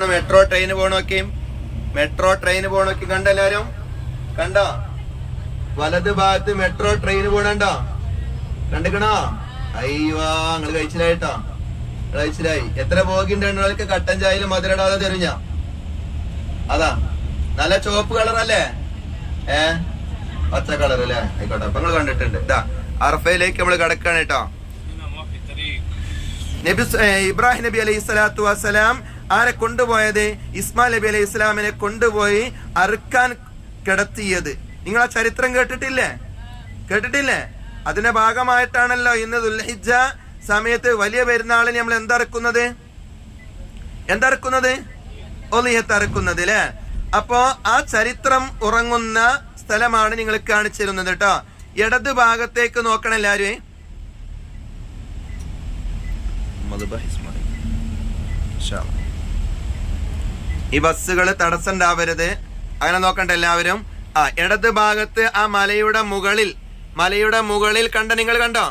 Metro train പോണോക്കി കണ്ടെല്ലാരും കണ്ടോ? വലത് ഭാഗത്ത് മെട്രോ ട്രെയിൻ പോണണ്ടോ? കണ്ടിക്കണോ? അയ്യോ നിങ്ങള് കഴിച്ചില്ലായിട്ടോ, കഴിച്ചില്ലായി. എത്ര പോകിണ്ടൊക്കെ കട്ടൻ ചായയിൽ മധുരടാതെ തെരിഞ്ഞ അതാ നല്ല ചുവപ്പ് കളറല്ലേ? പച്ച കളർ അല്ലേ? ആയിക്കോട്ടെ, അപ്പൊ നിങ്ങൾ കണ്ടിട്ടുണ്ട്. ഇതാ അറഫയിലേക്ക് നമ്മള് കിടക്കാണ് കേട്ടോ. ഇബ്രാഹിം നബി അലൈഹി സ്വലാത്തു വസ്സലാം ആരെ കൊണ്ടുപോയത്? ഇസ്മായിൽ നബി അലൈഹി ഇസ്ലാമിനെ കൊണ്ടുപോയി അറുക്കാൻ കിടത്തിയത്. നിങ്ങൾ ആ ചരിത്രം കേട്ടിട്ടില്ലേ? അതിന്റെ ഭാഗമായിട്ടാണല്ലോ ഇന്ന് ദുൽഹിജ്ജ സമയത്ത് വലിയ പെരുന്നാളിന് നമ്മൾ എന്തറക്കുന്നത്? ഒളിഹത്ത് അറുക്കുന്നത് അല്ലേ? അപ്പോ ആ ചരിത്രം ഉറങ്ങുന്ന സ്ഥലമാണ് നിങ്ങൾ കാണിച്ചിരുന്നത് കേട്ടോ. ഇടത് ഭാഗത്തേക്ക് നോക്കണം എല്ലാരും. ഈ ബസ്സുകൾ തടസ്സം ഉണ്ടാവരുത്, അങ്ങനെ നോക്കണ്ട എല്ലാവരും. ഇടത് ഭാഗത്ത് ആ മലയുടെ മുകളിൽ കണ്ട നിങ്ങൾ കണ്ടോ?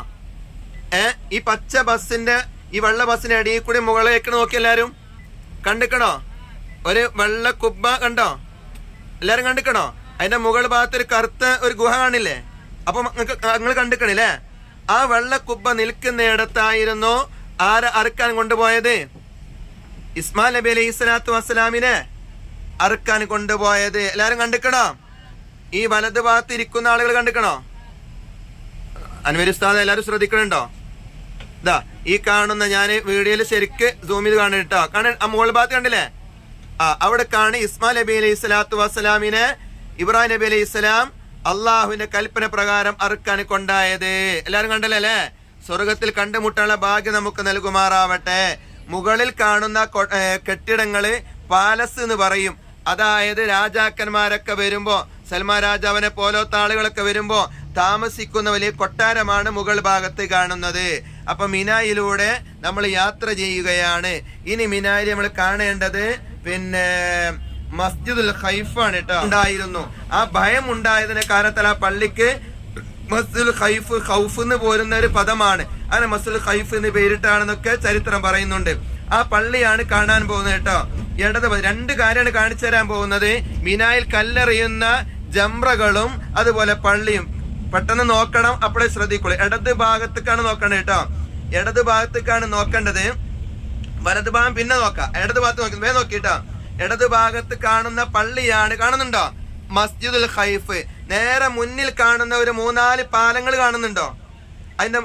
ഈ പച്ച ബസ്സിന്റെ ഈ വെള്ള ബസ്സിന്റെ അടിയിൽ കൂടി മുകളിലേക്ക് നോക്കി എല്ലാരും കണ്ടിക്കണോ? ഒരു വെള്ള കുബ്ബ കണ്ടോ? എല്ലാരും കണ്ടിക്കണോ? അതിന്റെ മുകൾ ഭാഗത്ത് ഒരു കറുത്ത ഒരു ഗുഹ കാണില്ലേ? അപ്പൊ നിങ്ങൾ കണ്ടിക്കണില്ലേ? ആ വെള്ള കുബ്ബ നിൽക്കുന്നിടത്തായിരുന്നു ആരെ അറുക്കാൻ കൊണ്ടുപോയത്? ഇസ്മായിൽ നബി അലൈഹി സ്വലാത്തു വസ്സലാമിനെ അറുക്കാൻ കൊണ്ടുപോയത്. എല്ലാരും കണ്ടിക്കണോ? ഈ വലത് ഭാഗത്ത് ഇരിക്കുന്ന ആളുകൾ കണ്ടിക്കണോ? അൻവരി ഉസ്താദ് എല്ലാരും ശ്രദ്ധിക്കണുണ്ടോ? ഇതാ ഈ കാണുന്ന, ഞാൻ വീഡിയോയിൽ ശരിക്ക് സൂം ചെയ്ത് കാണട്ടോ. ആ മുകൾ ഭാഗത്ത് കണ്ടില്ലേ? അവിടെ കാണി ഇസ്മായിൽ നബി അലൈഹി സ്വലാത്തു വസ്സലാമിനെ ഇബ്രാഹിം നബി അലൈഹി സ്വലാം അള്ളാഹുവിന്റെ കൽപ്പന പ്രകാരം അറുക്കാൻ കൊണ്ടായത്. എല്ലാരും കണ്ടല്ലേ അല്ലെ? സ്വർഗത്തിൽ കണ്ടുമുട്ടാനുള്ള ഭാഗ്യം നമുക്ക് നൽകുമാറാവട്ടെ. മുകളിൽ കാണുന്ന കെട്ടിടങ്ങള് പാലസ് എന്ന് പറയും. അതായത് രാജാക്കന്മാരൊക്കെ വരുമ്പോ, സൽമാൻ രാജാവിനെ പോലത്തെ ആളുകളൊക്കെ വരുമ്പോ താമസിക്കുന്ന വലിയ കൊട്ടാരമാണ് മുകൾ ഭാഗത്ത് കാണുന്നത്. അപ്പൊ മിനായിലൂടെ നമ്മൾ യാത്ര ചെയ്യുകയാണ്. ഇനി മിനായിൽ നമ്മൾ കാണേണ്ടത് മസ്ജിദുൽ ഖൈഫാണ് കേട്ടോ. ഉണ്ടായിരുന്നു ആ ഭയം ഉണ്ടായതിന് കാരണത്താൽ ആ പള്ളിക്ക് മസ്ജിദുൽ ഖൗഫ് എന്ന് പോരുന്ന ഒരു പദമാണ്. അങ്ങനെ മസ്ജിദുൽ ഖൈഫ് എന്ന് പേരിട്ടാണെന്നൊക്കെ ചരിത്രം പറയുന്നുണ്ട്. ആ പള്ളിയാണ് കാണാൻ പോകുന്നത് കേട്ടോ. രണ്ട് കാര്യമാണ് കാണിച്ചു തരാൻ പോകുന്നത്. മിനായിൽ കല്ലെറിയുന്ന ജംറകളും അതുപോലെ പള്ളിയും. പെട്ടെന്ന് നോക്കണം, അപ്പോഴേ ശ്രദ്ധിക്കുള്ളൂ. ഇടത് ഭാഗത്തേക്കാണ് നോക്കേണ്ടത് കേട്ടോ. ഇടത് ഭാഗത്തേക്കാണ് നോക്കേണ്ടത്. വലത് ഭാഗം പിന്നെ നോക്കാം. ഇടത് ഭാഗത്ത് നോക്കിട്ടോ. ഇടത് ഭാഗത്ത് കാണുന്ന പള്ളിയാണ്, കാണുന്നുണ്ടോ? മസ്ജിദുൽ ഖൈഫ്. നേരെ മുന്നിൽ കാണുന്ന ഒരു 3-4 പാലങ്ങൾ കാണുന്നുണ്ടോ? അതിന്റെ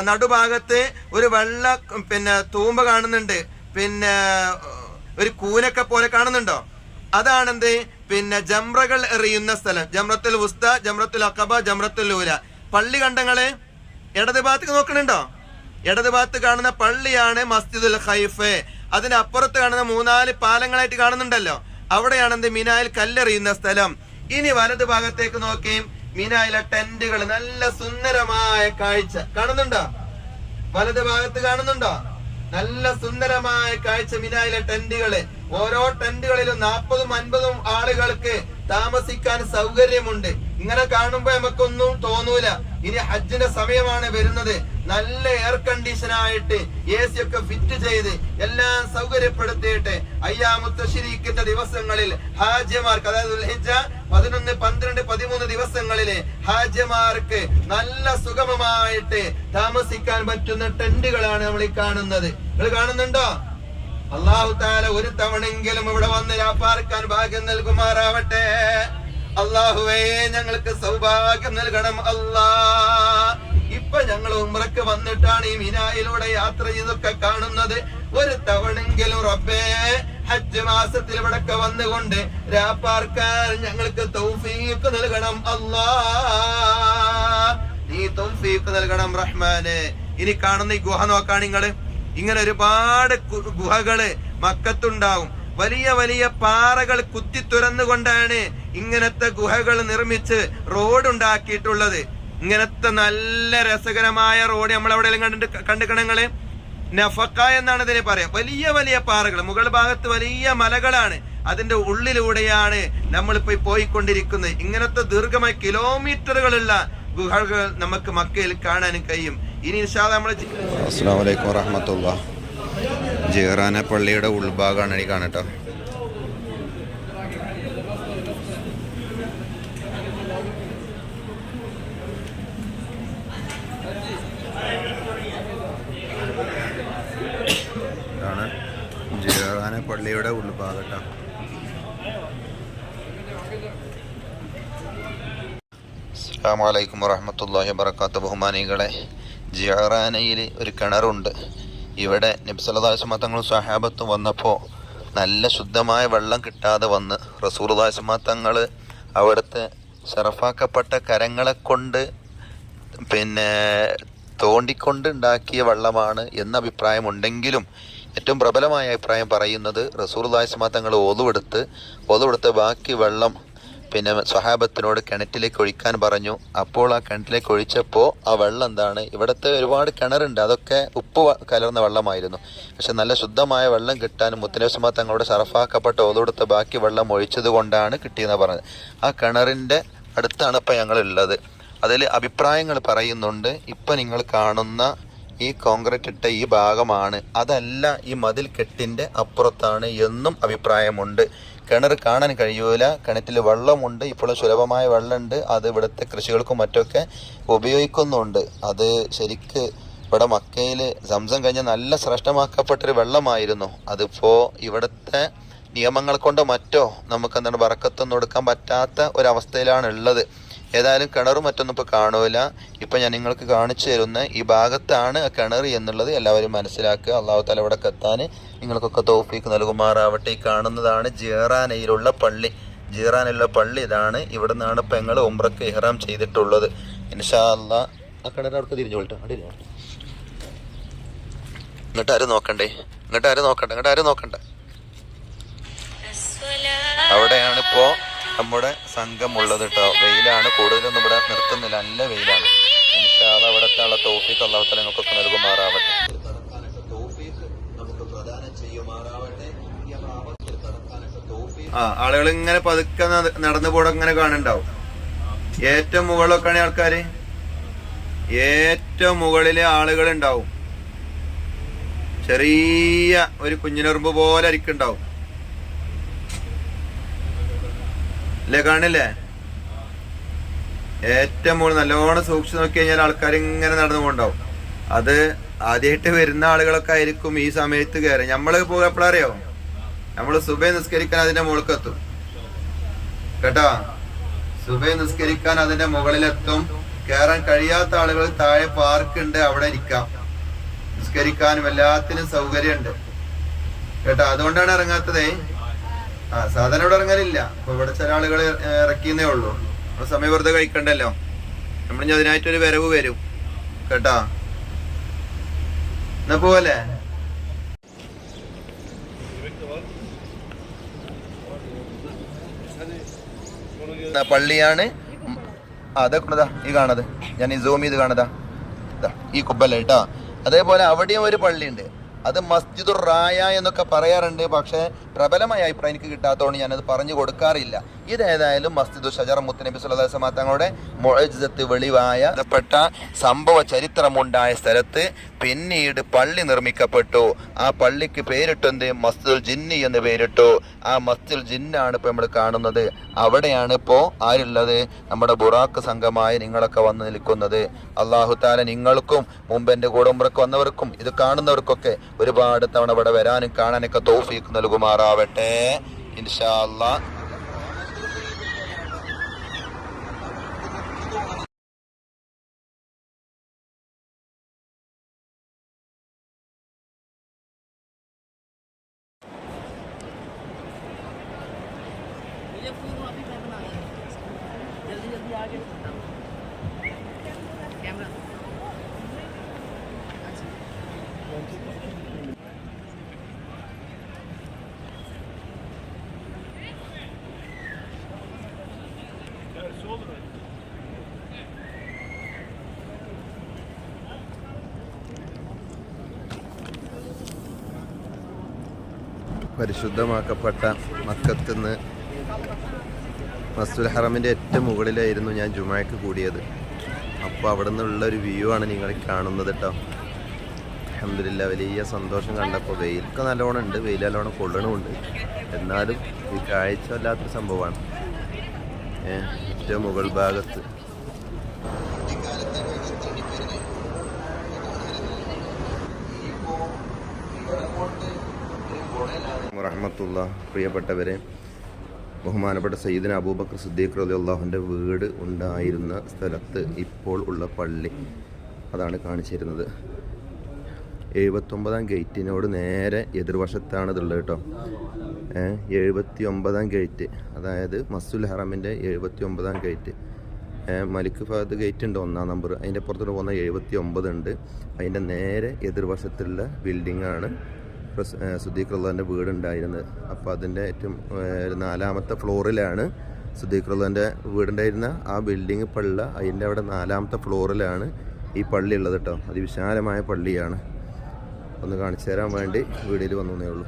നടുഭാഗത്ത് ഒരു വെള്ള തൂമ്പ കാണുന്നുണ്ട്. ഒരു കൂനൊക്കെ പോലെ കാണുന്നുണ്ടോ? അതാണെന്ത്? ജംറകൾ എറിയുന്ന സ്ഥലം. ജംറത്തുൽ വുസ്ത, ജംറത്തുൽ അഖബ, ജംറത്തുൽ ഊല. പള്ളി കണ്ടങ്ങള് ഇടത് ഭാഗത്തേക്ക് നോക്കണുണ്ടോ? ഇടത് ഭാഗത്ത് കാണുന്ന പള്ളിയാണ് മസ്ജിദുൽ ഖൈഫ്. അതിനപ്പുറത്ത് കാണുന്ന 3-4 പാലങ്ങളായിട്ട് കാണുന്നുണ്ടല്ലോ, അവിടെയാണെന്ത്? മിനായിൽ കല്ലെറിയുന്ന സ്ഥലം. ഇനി വലത് ഭാഗത്തേക്ക് നോക്കി, മിനായിലെ ടെന്റുകൾ, നല്ല സുന്ദരമായ കാഴ്ച കാണുന്നുണ്ടോ? വലത് ഭാഗത്ത് കാണുന്നുണ്ടോ? നല്ല സുന്ദരമായ കാഴ്ച മിനായിലെ ടെന്റുകള്. ഓരോ ടെന്റുകളിലും 40-50 ആളുകൾക്ക് താമസിക്കാൻ സൗകര്യമുണ്ട്. ഇങ്ങനെ കാണുമ്പോ നമുക്കൊന്നും തോന്നൂല. ഇനി ഹജ്ജിന്റെ സമയമാണ് വരുന്നത്. നല്ല എയർ കണ്ടീഷൻ ആയിട്ട് AC ഒക്കെ ഫിറ്റ് ചെയ്ത് എല്ലാം സൗകര്യപ്പെടുത്തിയിട്ട് അയ്യാമുത്ത തശ്രീഖിന്റെ ദിവസങ്ങളിൽ ഹാജിമാർക്ക്, അതായത് ദുൽഹിജ്ജ 11, 12, 13 ദിവസങ്ങളില് ഹാജിമാർക്ക് നല്ല സുഗമമായിട്ട് താമസിക്കാൻ പറ്റുന്ന ടെന്റുകളാണ് നമ്മൾ ഈ കാണുന്നത്. നിങ്ങൾ കാണുന്നുണ്ടോ? അല്ലാഹു തആല ഒരു തവണെങ്കിലും ഇവിടെ വന്ന് രാപ്പാർക്കാൻ ഭാഗ്യം നൽകുമാറാവട്ടെ. അല്ലാഹുവേ, ഞങ്ങൾക്ക് സൗഭാഗ്യം നൽകണം അല്ലാ. ഇപ്പൊ ഞങ്ങൾ ഉംറക്ക് വന്നിട്ടാണ് ഈ മിനായിലൂടെ യാത്ര ചെയ്തൊക്കെ കാണുന്നത്. ഒരു തവണെങ്കിലും റബ്ബേ, ഹജ്ജ് മാസത്തിൽ ഇവിടൊക്കെ വന്നുകൊണ്ട് രാപ്പാർക്കാൻ ഞങ്ങൾക്ക് തൗഫീഖ് നൽകണം അല്ലാ. നീ തൗഫീഖ് നൽകണം റഹ്മാനെ. ഇനി കാണുന്ന ഈ ഗുഹ നോക്കാണ് നിങ്ങള്. ഇങ്ങനെ ഒരുപാട് ഗുഹകള് മക്കത്തുണ്ടാവും. വലിയ വലിയ പാറകൾ കുത്തി തുറന്നുകൊണ്ടാണ് ഇങ്ങനത്തെ ഗുഹകൾ നിർമ്മിച്ച് റോഡ് ഉണ്ടാക്കിയിട്ടുള്ളത്. ഇങ്ങനത്തെ നല്ല രസകരമായ റോഡ് നമ്മളവിടെ കണ്ടിക്കണങ്ങള്. നഫക്ക എന്നാണ് ഇതിനെ പറയാം. വലിയ വലിയ പാറകൾ, മുകൾ ഭാഗത്ത് വലിയ മലകളാണ്. അതിന്റെ ഉള്ളിലൂടെയാണ് നമ്മളിപ്പോ പോയിക്കൊണ്ടിരിക്കുന്നത്. ഇങ്ങനത്തെ ദീർഘമായ കിലോമീറ്ററുകളുള്ള ഗുഹകൾ നമുക്ക് മക്കയിൽ കാണാനും കഴിയും. ഇനി ഇൻഷാ അല്ലാഹ് നമ്മൾ അസ്സലാമു അലൈക്കും വറഹ്മത്തുള്ളാഹി ജിറാന പള്ളിയുടെ ഉൾഭാഗമാണ് ഈ കാണട്ടോ. ഇതാണ് ജിറാന പള്ളിയുടെ ഉൾഭാഗട്ടോ. അസ്സലാമു അലൈക്കും വറഹ്മത്തുള്ളാഹി വബറകാതുഹു. ബഹുമാനികളെ, ജിറാനയിൽ ഒരു കിണറുണ്ട്. ഇവിടെ നബി സല്ലല്ലാഹു അലൈഹി വസല്ലം തങ്ങളും സ്വഹാബത്തും വന്നപ്പോൾ നല്ല ശുദ്ധമായ വെള്ളം കിട്ടാതെ വന്ന് റസൂലുള്ളാഹി സ്വല്ലല്ലാഹു അലൈഹി വസല്ലം തങ്ങൾ അവിടുത്തെ ശറഫാക്കപ്പെട്ട കരങ്ങളെ കൊണ്ട് തോണ്ടിക്കൊണ്ട് ഉണ്ടാക്കിയ വെള്ളമാണ് എന്ന അഭിപ്രായമുണ്ടെങ്കിലും ഏറ്റവും പ്രബലമായ അഭിപ്രായം പറയുന്നത് റസൂലുള്ളാഹി സ്വല്ലല്ലാഹു അലൈഹി വസല്ലം തങ്ങൾ ഒളുവെടുത്ത് ബാക്കി വെള്ളം സ്വഹാബത്തിനോട് കിണറ്റിലേക്ക് ഒഴിക്കാൻ പറഞ്ഞു. അപ്പോൾ ആ കിണറ്റിലേക്ക് ഒഴിച്ചപ്പോൾ ആ വെള്ളം എന്താണ്, ഇവിടുത്തെ ഒരുപാട് കിണറുണ്ട്, അതൊക്കെ ഉപ്പ് കലർന്ന വെള്ളമായിരുന്നു. പക്ഷെ നല്ല ശുദ്ധമായ വെള്ളം കിട്ടാൻ മുത്തനബി തങ്ങളുടെ ശറഫാക്കപ്പെട്ട ഒളുവെടുത്ത ബാക്കി വെള്ളം ഒഴിച്ചത് കൊണ്ടാണ് കിട്ടിയെന്ന് പറഞ്ഞത്. ആ കിണറിൻ്റെ അടുത്താണ് ഇപ്പം ഞങ്ങളുള്ളത്. അതിൽ അഭിപ്രായങ്ങൾ പറയുന്നുണ്ട്. ഇപ്പം നിങ്ങൾ കാണുന്ന ഈ കോൺക്രീറ്റ് ഇട്ട ഈ ഭാഗമാണ്, അതല്ല ഈ മതിൽ കെട്ടിൻ്റെ അപ്പുറത്താണ് എന്നും അഭിപ്രായമുണ്ട്. കിണർ കാണാൻ കഴിയൂല, കിണറ്റിൽ വെള്ളമുണ്ട്, ഇപ്പോഴും സുലഭമായ വെള്ളമുണ്ട്, അത് ഇവിടുത്തെ കൃഷികൾക്കും മറ്റൊക്കെ ഉപയോഗിക്കുന്നുണ്ട്. അത് ശരിക്ക് ഇവിടെ മക്കയിൽ സംസം കഴിഞ്ഞ നല്ല ശ്രേഷ്ഠമാക്കപ്പെട്ടൊരു വെള്ളമായിരുന്നു. അതിപ്പോൾ ഇവിടുത്തെ നിയമങ്ങൾ കൊണ്ടോ മറ്റോ നമുക്ക് എന്താണ് ബറക്കത്തൊന്നും കൊടുക്കാൻ പറ്റാത്ത ഒരവസ്ഥയിലാണ് ഉള്ളത്. ഏതായാലും കിണറും മറ്റൊന്നും ഇപ്പോൾ കാണൂല. ഇപ്പം ഞാൻ നിങ്ങൾക്ക് കാണിച്ചു തരുന്ന ഈ ഭാഗത്താണ് ആ കിണർ എന്നുള്ളത് എല്ലാവരും മനസ്സിലാക്കുക. അള്ളാഹു തആല ഇവിടേക്ക് എത്താൻ നിങ്ങൾക്കൊക്കെ തൗഫീക്ക് നൽകുമാറാവട്ടെ. ഈ കാണുന്നതാണ് ജിറാനയിലുള്ള പള്ളി. ജിറാനയിലുള്ള പള്ളി ഇതാണ്. ഇവിടെ നിന്നാണ് ഇപ്പം ഞങ്ങൾ ഉംറക്ക് ഇഹ്റാം ചെയ്തിട്ടുള്ളത്. ഇൻഷാ അല്ലാഹ് ആ കിണർ അവിടെ തിരിഞ്ഞോളട്ടെ. ഇങ്ങോട്ട് ആരും നോക്കണ്ട. അവിടെയാണ് ഇപ്പോൾ നമ്മുടെ സംഘം ഉള്ളത് കേട്ടോ. വെയിലാണ്, കൂടുതലൊന്നും ഇവിടെ നിർത്തുന്നില്ല, നല്ല വെയിലാണ്. ഇൻഷാ അല്ലാഹ് ഇവിടത്തെ ഉള്ള തൗഫീഖ് അല്ലാഹു തആല നമുക്കൊക്കെ നൽകുമാറാവട്ടെ. ആളുകൾ ഇങ്ങനെ പതുക്കെ നടന്നു പോടെ ഇങ്ങനെ കാണുന്നുണ്ടാവും. ഏറ്റവും മുകളിലൊക്കെയാണ് ആൾക്കാര്, ഏറ്റവും മുകളിലെ ആളുകൾ ഉണ്ടാവും. ചെറിയ ഒരു കുഞ്ഞിനെറുമ്പ് പോലെ അരിക്കുണ്ടാവും അല്ലേ, കാണില്ലേ? ഏറ്റവും മുകളിൽ നല്ലോണം സൂക്ഷിച്ചു നോക്കി കഴിഞ്ഞാൽ ആൾക്കാർ ഇങ്ങനെ നടന്നു പോണ്ടാവും. അത് ആദ്യമായിട്ട് വരുന്ന ആളുകളൊക്കെ ആയിരിക്കും ഈ സമയത്ത് കയറി. നമ്മള് എപ്പോഴറിയോ, നമ്മള് സുബഹി നിസ്കരിക്കാൻ അതിന്റെ മുകൾക്കെത്തും കേട്ടോ. സുബഹി നിസ്കരിക്കാൻ അതിന്റെ മുകളിലെത്തും. കയറാൻ കഴിയാത്ത ആളുകൾ താഴെ പാർക്ക് ഉണ്ട്, അവിടെ ഇരിക്കാം. നിസ്കരിക്കാനും എല്ലാത്തിനും സൗകര്യമുണ്ട് കേട്ടോ. അതുകൊണ്ടാണ് ഇറങ്ങാത്തതേ. സാധാരണ ഇവിടെ ഇറങ്ങലില്ല. അപ്പൊ ഇവിടെ ചില ആളുകൾ ഇറക്കിയെന്നേ ഉള്ളൂ. സമയം വെറുതെ കഴിക്കണ്ടല്ലോ. നമ്മളിനി അതിനായിട്ടൊരു വരവ് വരും കേട്ടാ. എന്നാ പോലെ പള്ളിയാണ് അതൊക്കെ ഈ കാണത്. ഞാൻ ഈ സൂം ചെയ്ത് കാണതാ, ഈ കുബ്ബല്ല കേട്ടാ. അതേപോലെ അവിടെയും ഒരു പള്ളിയുണ്ട്. അത് മസ്ജിദുർ റായ എന്നൊക്കെ പറയാറുണ്ട്. പക്ഷേ പ്രബലമായ അഭിപ്രായം എനിക്ക് കിട്ടാത്തതുകൊണ്ട് ഞാനത് പറഞ്ഞു കൊടുക്കാറില്ല. ഇതേതായാലും മസ്ജിദുൽ ഷജറ മുത്തനബി സല്ലല്ലാഹു അലൈഹി വസല്ലം തങ്ങളുടെ മുഅ്ജിസത്ത് വെളിവായ സംഭവ ചരിത്രമുണ്ടായ സ്ഥലത്ത് പിന്നീട് പള്ളി നിർമ്മിക്കപ്പെട്ടു. ആ പള്ളിക്ക് പേരിട്ടെന്ത്, മസ്ജിദുൽ ജിന്നി എന്ന് പേരിട്ടു. ആ മസ്ജിദുൽ ജിന്നാണ് ഇപ്പോൾ നമ്മൾ കാണുന്നത്. അവിടെയാണ് ഇപ്പോൾ ആരുള്ളത്, നമ്മുടെ ബുറാക്ക് സംഘമായ നിങ്ങളൊക്കെ വന്ന് നിൽക്കുന്നത്. അല്ലാഹു തആല നിങ്ങൾക്കും മുമ്പ് എൻ്റെ കൂടെ ഉംറക്ക് വന്നവർക്കും ഇത് കാണുന്നവർക്കൊക്കെ ഒരുപാട് തവണ ഇവിടെ വരാനും കാണാനൊക്കെ തൗഫീഖ് നൽകുമാറാവട്ടെ ഇൻഷാ അല്ലാഹ്. പരിശുദ്ധമാക്കപ്പെട്ട മക്കത്തുനിന്ന് മസ്ജിദുൽ ഹറമിൻ്റെ ഏറ്റവും മുകളിലായിരുന്നു ഞാൻ ജുമാക്ക് കൂടിയത്. അപ്പോൾ അവിടെ നിന്നുള്ളൊരു വ്യൂ ആണ് നിങ്ങൾ കാണുന്നത് കേട്ടോ. അൽഹംദുലില്ലാ വലിയ സന്തോഷം കണ്ടപ്പോൾ. വെയിലൊക്കെ നല്ലോണം ഉണ്ട്, വെയിൽ നല്ലോണം കൊള്ളണമുണ്ട്. എന്നാലും ഈ കാഴ്ച വല്ലാത്തൊരു സംഭവമാണ്. ഏറ്റവും മുകൾ ഭാഗത്ത് റഹ്മത്തുള്ളാഹി. പ്രിയപ്പെട്ടവരെ, ബഹുമാനപ്പെട്ട സയ്യിദന അബൂബക്കർ സിദ്ദീഖ് റളിയല്ലാഹുവിൻ്റെ വീട് ഉണ്ടായിരുന്ന സ്ഥലത്ത് ഇപ്പോൾ ഉള്ള പള്ളി അതാണ് കാണിച്ചിരുന്നത്. 79-ാം ഗേറ്റിനോട് നേരെ എതിർവശത്താണ് ഇതുള്ളത് കേട്ടോ. 79-ാം ഗേറ്റ്, അതായത് മസ്ജിദുൽ ഹറമിൻ്റെ 79-ാം ഗേറ്റ്. മലിക് ഫഹദ് ഗേറ്റ് ഉണ്ട് 1-ാം നമ്പർ, അതിൻ്റെ പുറത്തോട്ട് പോകുന്ന 79 ഉണ്ട്. അതിൻ്റെ നേരെ എതിർവശത്തുള്ള ബിൽഡിങ്ങാണ് സിദ്ദീഖ് റളിയല്ലാഹുവിൻ്റെ വീടുണ്ടായിരുന്നത്. അപ്പോൾ അതിൻ്റെ ഏറ്റവും 4-ാമത്തെ ഫ്ലോറിലാണ് സിദ്ദീഖ് റളിയല്ലാഹുവിൻ്റെ വീടുണ്ടായിരുന്ന ആ ബിൽഡിങ് പള്ള. അതിൻ്റെ അവിടെ 4-ാമത്തെ ഫ്ലോറിലാണ് ഈ പള്ളി ഉള്ളത് കേട്ടോ. അതിവിശാലമായ പള്ളിയാണ്. ഒന്ന് കാണിച്ചു തരാൻ വേണ്ടി വീഡിയോയിൽ വന്നേ ഉള്ളൂ.